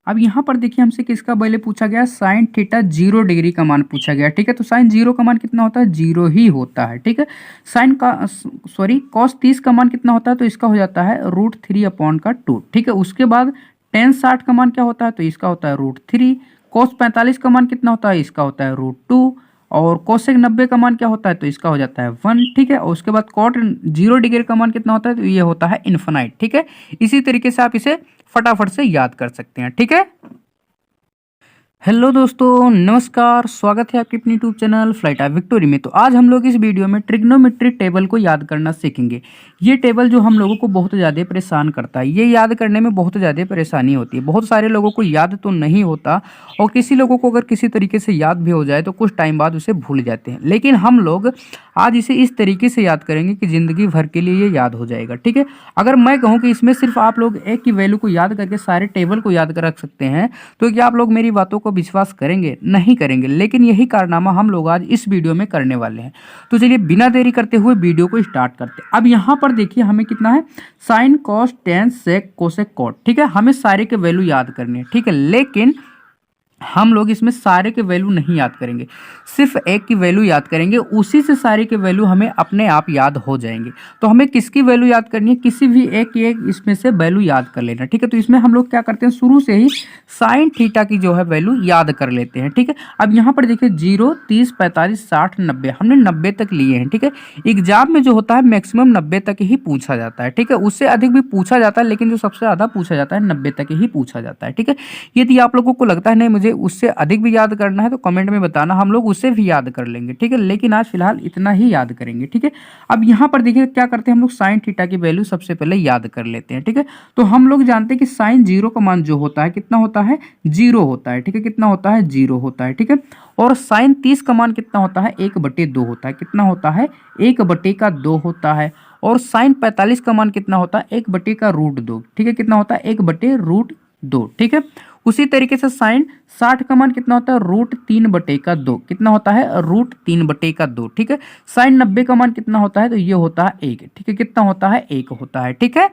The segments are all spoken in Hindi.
अब यहाँ पर देखिए हमसे किसका वैल्यू पूछा गया, साइन थीटा 0 डिग्री का मान पूछा गया। ठीक है, तो साइन 0 का मान कितना होता है, 0 ही होता है। ठीक है, साइन का कॉस 30 का मान कितना होता है, तो इसका हो जाता है √3/2। ठीक है, उसके बाद टेन 60 का मान क्या होता है, तो इसका होता है √3। कॉस 45 का मान कितना होता है, इसका होता है √2। और कोसेक 90 का मान क्या होता है, तो इसका हो जाता है 1। ठीक है, और उसके बाद कॉट 0 डिग्री का मान कितना होता है, तो ये होता है इन्फिनाइट। ठीक है, इसी तरीके से आप इसे फटाफट से याद कर सकते हैं। ठीक है, हेलो दोस्तों, नमस्कार, स्वागत है आपके अपने YouTube channel flight of victory में। तो आज हम लोग इस वीडियो में ट्रिग्नोमेट्री टेबल को याद करना सीखेंगे। ये टेबल जो हम लोगों को बहुत ज़्यादा परेशान करता है, ये याद करने में बहुत ज़्यादा परेशानी होती है। बहुत सारे लोगों को याद तो नहीं होता, और किसी लोगों को अगर किसी तरीके से याद भी हो जाए तो कुछ टाइम बाद उसे भूल जाते हैं। लेकिन हम लोग आज इसे इस तरीके से याद करेंगे कि ज़िंदगी भर के लिए ये याद हो जाएगा। ठीक है, अगर मैं कहूँ कि इसमें सिर्फ आप लोग एक की वैल्यू को याद करके सारे टेबल को याद कर रख सकते हैं, तो क्या आप लोग मेरी बातों को विश्वास करेंगे? नहीं करेंगे। लेकिन यही कारनामा हम लोग आज इस वीडियो में करने वाले हैं। तो चलिए बिना देरी करते हुए वीडियो को स्टार्ट करते हैं। अब यहाँ पर देखिए हमें कितना है, sine cos tan sec cosec cot. ठीक है, हमें सारे के वैल्यू याद करने हैं। ठीक है, लेकिन हम लोग इसमें सारे के वैल्यू नहीं याद करेंगे, सिर्फ एक की वैल्यू याद करेंगे। उसी से सारे के वैल्यू हमें अपने आप याद हो जाएंगे। तो हमें किसकी वैल्यू याद करनी है, किसी भी एक की एक इसमें से वैल्यू याद कर लेना। ठीक है, तो इसमें हम लोग क्या करते हैं, शुरू से ही साइन थीटा की जो है वैल्यू याद कर लेते हैं। ठीक है, अब यहाँ पर देखिए 0, 30, 45, 60, 90, हमने 90 तक लिए हैं। ठीक है, एग्जाम में जो होता है मैक्सिमम 90 तक ही पूछा जाता है। ठीक है, उससे अधिक भी पूछा जाता है, लेकिन जो सबसे ज़्यादा पूछा जाता है 90 तक ही पूछा जाता है। ठीक है, यदि आप लोगों को लगता है नहीं मुझे उससे अधिक भी याद करना है, तो कमेंट में बताना, हम लोग उससे भी याद कर लेंगे। ठीक है, लेकिन आज फिलहाल इतना ही याद करेंगे। ठीक है, अब यहाँ पर देखिए क्या करते हैं हम लोग, साइन थीटा की वैल्यू सबसे पहले याद कर लेते हैं। ठीक है, तो हम लोग जानते हैं कि साइन 0 का मान जो होता है कितना होता है, 0 होता है। ठीक है, कितना होता है, 0 होता है। ठीक है, और साइन 30 का मान कितना होता है, 1/2 होता है। कितना होता है, 1/2 होता है। और साइन 45 का मान कितना होता है, 1/√2। ठीक है, कितना होता है, 1/√2। ठीक है, उसी तरीके से साइन 60 का मान कितना होता है, √3/2। कितना होता है, √3/2। ठीक है, साइन 90 का मान कितना होता है, तो ये होता है 1। ठीक है, कितना होता है, 1 होता है। ठीक है,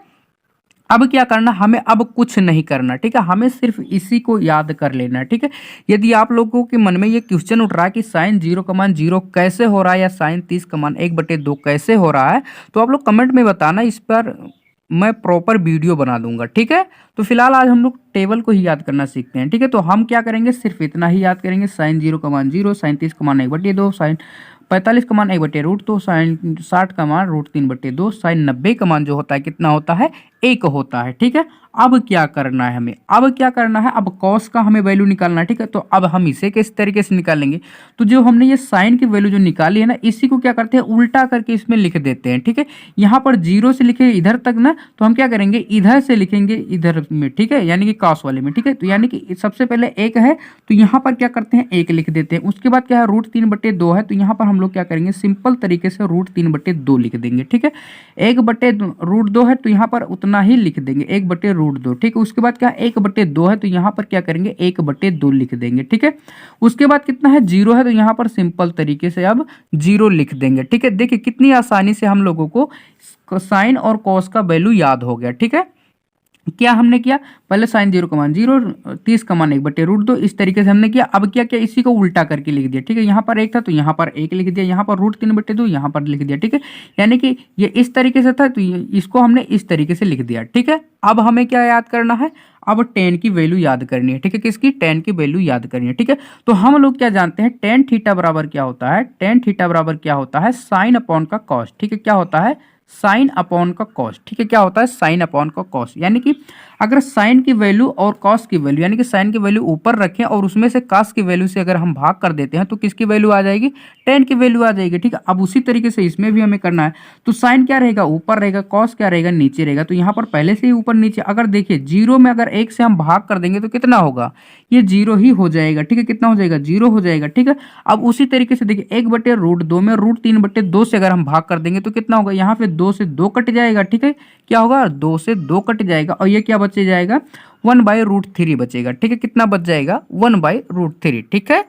अब क्या करना, हमें अब कुछ नहीं करना। ठीक है, हमें सिर्फ इसी को याद कर लेना है। ठीक है, यदि आप लोगों के मन में ये क्वेश्चन उठ रहा है कि साइन 0 का मान 0 कैसे हो रहा है, या साइन 30 का मान 1/2 कैसे हो रहा है, तो आप लोग कमेंट में बताना, इस पर मैं प्रॉपर वीडियो बना दूंगा। ठीक है, तो फिलहाल आज हम लोग टेबल को ही याद करना सीखते हैं। ठीक है, तो हम क्या करेंगे, सिर्फ इतना ही याद करेंगे, साइन 0 का मान 0, साइन 30 का मान 1/2, साइन 45 का मान 1/√2, साइन 60 का मान √3/2, साइन 90 का मान जो होता है कितना होता है, 1 होता है। ठीक है, अब क्या करना है हमें, अब क्या करना है, अब कॉस का हमें वैल्यू निकालना है। ठीक है, तो अब हम इसे किस तरीके से निकालेंगे, तो जो हमने ये साइन की वैल्यू जो निकाली है ना, इसी को क्या करते हैं, उल्टा करके इसमें लिख देते हैं। ठीक है, यहाँ पर 0 से लिखे इधर तक ना, तो हम क्या करेंगे, इधर से लिखेंगे इधर में। ठीक है, यानी कि कॉस वाले में। ठीक है, तो यानी कि सबसे पहले 1 है, तो यहाँ पर क्या करते हैं, 1 लिख देते हैं। उसके बाद क्या है, √3/2 है, तो यहाँ पर हम लोग क्या करेंगे, सिंपल तरीके से √3/2 लिख देंगे। ठीक है, 1/√2 है, तो यहाँ पर उतना ही लिख देंगे, 1/√2। ठीक है, उसके बाद क्या, 1/2 है, तो यहाँ पर क्या करेंगे, 1/2 लिख देंगे। ठीक है, उसके बाद कितना है, 0 है, तो यहाँ पर सिंपल तरीके से अब 0 लिख देंगे। ठीक है, देखिए कितनी आसानी से हम लोगों को साइन और कॉस का वैल्यू याद हो गया। ठीक है, क्या हमने किया, पहले साइन 0 का मान 0, 30 का मान 1/√2, इस तरीके से हमने किया। अब क्या किया, इसी को उल्टा करके लिख दिया। ठीक है, यहाँ पर 1 था, तो यहाँ पर 1 लिख दिया, यहाँ पर √3/2 यहाँ पर लिख दिया। ठीक है, यानी कि ये इस तरीके से था, तो इसको हमने इस तरीके से लिख दिया। ठीक है, अब हमें क्या याद करना है, अब टेन की वैल्यू याद करनी है। ठीक है, किसकी, टेन की वैल्यू याद करनी है। ठीक है, तो हम लोग क्या जानते हैं, टेन थीटा बराबर क्या होता है, टेन थीटा बराबर क्या होता है, साइन अपॉन का कॉस। ठीक है, क्या होता है, साइन अपॉन का कॉस। ठीक है, क्या होता है, साइन अपॉन का कॉस। यानी कि अगर साइन की वैल्यू और कॉस की वैल्यू, यानी कि साइन की वैल्यू ऊपर रखें और उसमें से कॉस की वैल्यू से अगर हम भाग कर देते हैं, तो किसकी वैल्यू आ जाएगी, टेन की वैल्यू आ जाएगी। ठीक है, अब उसी तरीके से इसमें भी हमें करना है। तो साइन क्या रहेगा, ऊपर रहेगा, कॉस क्या रहेगा, नीचे रहेगा। तो यहाँ पर पहले से ही ऊपर नीचे, अगर देखिए 0 में अगर 1 से हम भाग कर देंगे तो कितना होगा, ये 0 ही हो जाएगा। ठीक है, कितना हो जाएगा, 0 हो जाएगा। ठीक है, अब उसी तरीके से देखिए 1/√2 में √3/2 से अगर हम भाग कर देंगे तो कितना होगा, यहाँ पे 2 से 2 कट जाएगा। ठीक है, क्या होगा, 2 से 2 कट जाएगा, और ये क्या बचे जाएगा, 1/√3 बचेगा। ठीक है, कितना बच जाएगा, 1/√3। ठीक है,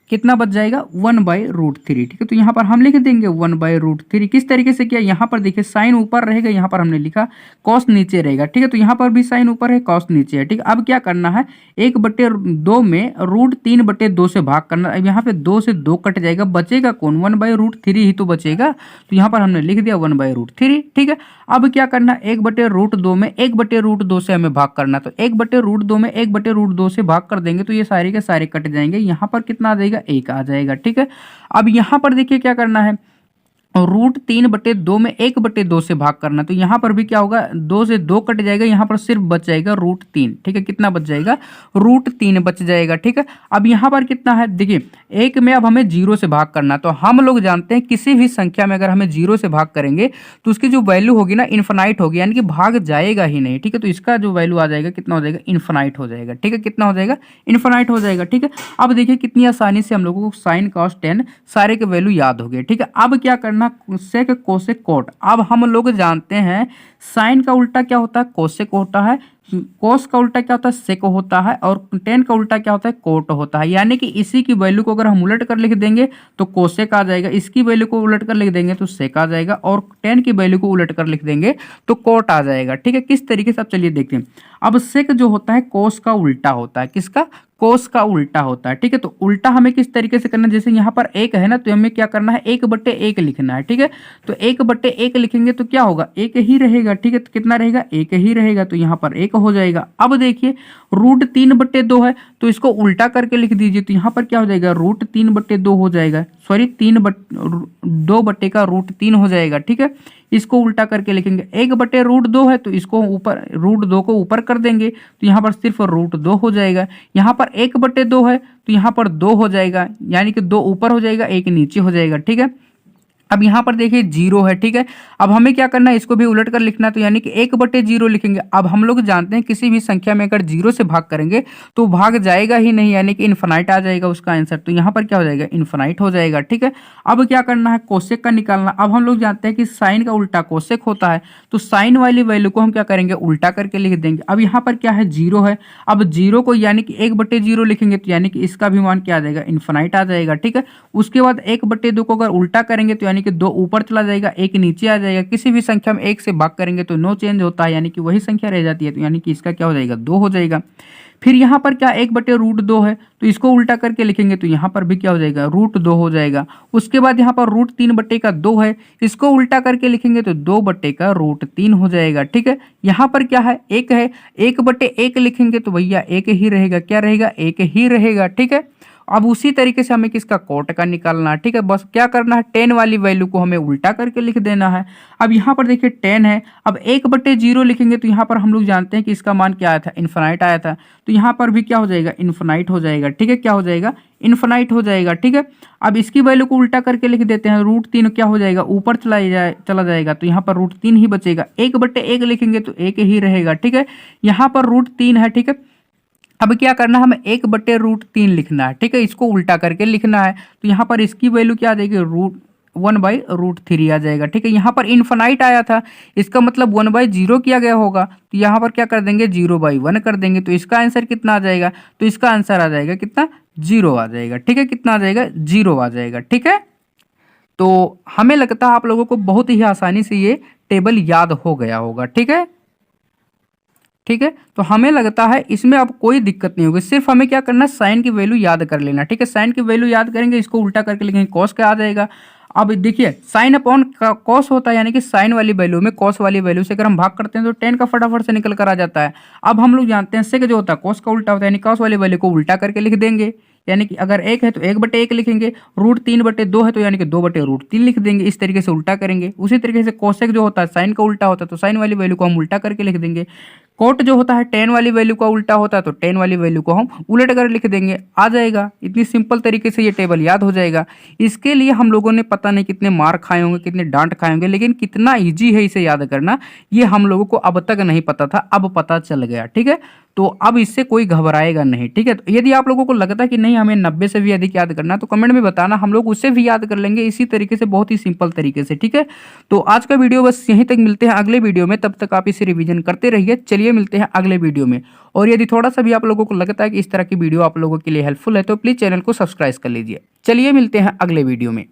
कितना बच जाएगा 1/√3। ठीक है, तो यहाँ पर हम लिख देंगे 1/√3। किस तरीके से किया, यहाँ पर देखिए साइन ऊपर रहेगा, यहाँ पर हमने लिखा कॉस नीचे रहेगा। ठीक है, तो यहाँ पर भी साइन ऊपर है, कॉस नीचे है। ठीक है, अब क्या करना है, 1/2 में √3/2 से भाग करना। अब यहाँ पे 2 से 2 कट जाएगा, बचेगा कौन, 1/√3 ही तो बचेगा। तो यहाँ पर हमने लिख दिया 1/√3। ठीक है, अब क्या करना, 1/√2 में 1/√2 से हमें भाग करना। तो 1/√2 में 1/√2 से भाग कर देंगे तो ये सारे के सारे कट जाएंगे। यहाँ पर कितना आ जाएगा, 1 आ जाएगा। ठीक है, अब यहाँ पर देखिए क्या करना है, √3/2 में 1/2 से भाग करना। तो यहाँ पर भी क्या होगा, 2 से 2 कट जाएगा, यहाँ पर सिर्फ बच जाएगा √3। ठीक है, कितना बच जाएगा, √3 बच जाएगा। ठीक है, अब यहाँ पर कितना है, देखिए 1 में अब हमें 0 से भाग करना। तो हम लोग जानते हैं किसी भी संख्या में अगर हमें 0 से भाग करेंगे तो उसकी जो वैल्यू होगी ना इन्फिनाइट होगी, यानी कि भाग जाएगा ही नहीं। ठीक है, तो इसका जो वैल्यू आ जाएगा कितना हो जाएगा, इन्फिनाइट हो जाएगा। ठीक है, कितना हो जाएगा, इन्फिनाइट हो जाएगा। ठीक है, अब देखिए कितनी आसानी से हम लोगों को साइन कॉस टेन सारे के वैल्यू याद हो गए। ठीक है, अब क्या करना, सेक कोसेक कोट। अब हम लोग जानते हैं साइन का उल्टा क्या होता है, कोसेक होता है, कोस का उल्टा क्या होता है, सेक होता है, और टेन का उल्टा क्या होता है, कोट होता है। यानी कि इसी की वैल्यू को अगर हम उलट कर लिख देंगे तो कोसेक आ जाएगा, इसकी वैल्यू को उलट कर लिख देंगे तो सेक आ जाएगा, और टेन की वैल्यू को उलट कर लिख देंगे तो कोट आ जाएगा। ठीक है, किस तरीके से, अब चलिए देखते हैं। अब सेक जो होता है कोस का उल्टा होता है, किसका, कोस का उल्टा होता है। ठीक है, तो उल्टा हमें किस तरीके से करना है, जैसे यहाँ पर 1 है ना, तो हमें क्या करना है, 1/1 लिखना है। ठीक है, तो 1/1 लिखेंगे तो क्या होगा, 1 ही रहेगा। ठीक है, तो कितना रहेगा, 1 ही रहेगा, तो यहाँ पर 1 हो जाएगा। अब देखिए √3/2 है, तो इसको उल्टा करके लिख दीजिए, तो यहाँ पर क्या हो जाएगा, √3/2 हो जाएगा, सॉरी 2/√3 हो जाएगा। ठीक है, इसको उल्टा करके लिखेंगे, 1/√2 है तो इसको ऊपर √2 को ऊपर कर देंगे तो यहाँ पर सिर्फ √2 हो जाएगा। यहाँ पर 1/2 है तो यहाँ पर 2 हो जाएगा, यानी कि 2 ऊपर हो जाएगा, 1 नीचे हो जाएगा। ठीक है, अब यहाँ पर देखिए 0 है। ठीक है, अब हमें क्या करना है, इसको भी उलट कर लिखना, तो यानी कि 1/0 लिखेंगे। अब हम लोग जानते हैं किसी भी संख्या में अगर 0 से भाग करेंगे तो भाग जाएगा ही नहीं, यानी कि इन्फिनाइट आ जाएगा उसका आंसर। तो यहाँ पर क्या हो जाएगा, इन्फिनाइट हो जाएगा। ठीक है, अब क्या करना है, कोसेक का निकालना। अब हम लोग जानते हैं कि साइन का उल्टा कोसेक होता है, तो साइन वाली वैल्यू को हम क्या करेंगे, उल्टा करके लिख देंगे। अब यहाँ पर क्या है, 0 है, अब 0 को यानी कि 1/0 लिखेंगे तो यानी कि इसका भी मान क्या आ जाएगा, इन्फिनाइट आ जाएगा। ठीक है, उसके बाद 1/2 को अगर उल्टा करेंगे तो यानी कि 2 ऊपर चला जाएगा, 1 नीचे आ जाएगा। किसी भी संख्या में 1 से भाग करेंगे तो नो चेंज होता है, यानी कि वही संख्या रह जाती है, तो यानी कि इसका क्या हो जाएगा, 2 हो जाएगा। फिर यहाँ पर क्या 1/√2 है, तो इसको उल्टा करके लिखेंगे तो यहाँ पर भी क्या हो जाएगा, √2 हो जाएगा। उसके बाद यहाँ पर √3/2 है, इसको उल्टा करके लिखेंगे तो 2/√3 हो जाएगा। ठीक है, यहाँ पर क्या है, 1 है, 1/1 लिखेंगे तो भैया 1 ही रहेगा, क्या रहेगा, 1 ही रहेगा। ठीक है, अब उसी तरीके से हमें किसका, कोट का निकालना है। ठीक है, बस क्या करना है, 10 वाली वैल्यू को हमें उल्टा करके लिख देना है। अब यहाँ पर देखिए 10 है, अब 1/0 लिखेंगे तो यहाँ पर हम लोग जानते हैं कि इसका मान क्या आया था, इन्फिनाइट आया था, तो यहाँ पर भी क्या हो जाएगा, इन्फिनाइट हो जाएगा। ठीक है, क्या हो जाएगा, इन्फिनाइट हो जाएगा। ठीक है, अब इसकी वैल्यू को उल्टा करके लिख देते हैं, √3 क्या हो जाएगा, ऊपर चला जाएगा, तो यहाँ पर √3 ही बचेगा। 1/1 लिखेंगे तो 1 ही रहेगा। ठीक है, यहाँ पर √3 है। ठीक है, अब क्या करना है, हमें 1/√3 लिखना है। ठीक है, इसको उल्टा करके लिखना है, तो यहाँ पर इसकी वैल्यू क्या आ जाएगी, 1/√3 आ जाएगा। ठीक है, यहाँ पर इन्फिनाइट आया था, इसका मतलब 1/0 किया गया होगा, तो यहाँ पर क्या कर देंगे, 0/1 कर देंगे, तो इसका आंसर कितना आ जाएगा, तो इसका आंसर आ जाएगा कितना, 0 आ जाएगा। ठीक है, कितना आ जाएगा, 0 आ जाएगा। ठीक है, तो हमें लगता है आप लोगों को बहुत ही आसानी से ये टेबल याद हो गया होगा। ठीक है, ठीक है, तो हमें लगता है इसमें अब कोई दिक्कत नहीं होगी, सिर्फ हमें क्या करना है, साइन की वैल्यू याद कर लेना। ठीक है, साइन की वैल्यू याद करेंगे, इसको उल्टा करके लिखेंगे, कॉस का आ जाएगा। अब देखिए साइन अपॉन कॉस होता है, यानी कि साइन वाली वैल्यू में कॉस वाली वैल्यू से अगर हम भाग करते हैं तो 10 का फटाफट से निकल कर आ जाता है। अब हम लोग जानते हैं सेक जो होता है कॉस का उल्टा होता है, यानी कॉस वाली वैल्यू को उल्टा करके लिख देंगे, यानी कि अगर 1 है तो 1/1 लिखेंगे, √3/2 है तो यानी कि 2/√3 लिख देंगे, इस तरीके से उल्टा करेंगे। उसी तरीके से कोसेक जो होता है साइन का उल्टा होता है, तो साइन वाली वैल्यू को हम उल्टा करके लिख देंगे। कोट जो होता है टेन वाली वैल्यू का उल्टा होता है, तो 10 वाली वैल्यू को हम उलट कर लिख देंगे, आ जाएगा। इतनी सिंपल तरीके से ये टेबल याद हो जाएगा। इसके लिए हम लोगों ने पता नहीं कितने मार खाए होंगे, कितने डांट खाए होंगे, लेकिन कितना ईजी है इसे याद करना ये हम लोगों को अब तक नहीं पता था, अब पता चल गया। ठीक है, तो अब इससे कोई घबराएगा नहीं, ठीक है। तो यदि आप लोगों को लगता है कि नहीं हमें 90 से भी अधिक याद करना है तो कमेंट में बताना, हम लोग उससे भी याद कर लेंगे इसी तरीके से, बहुत ही सिंपल तरीके से, ठीक है। तो आज का वीडियो बस यहीं तक, मिलते हैं अगले वीडियो में, तब तक आप इसे रिवीजन करते रहिए। चलिए मिलते हैं अगले वीडियो में। और यदि थोड़ा सा भी आप लोगों को लगता है कि इस तरह की वीडियो आप लोगों के लिए हेल्पफुल है तो प्लीज चैनल को सब्सक्राइब कर लीजिए। चलिए मिलते हैं अगले वीडियो में।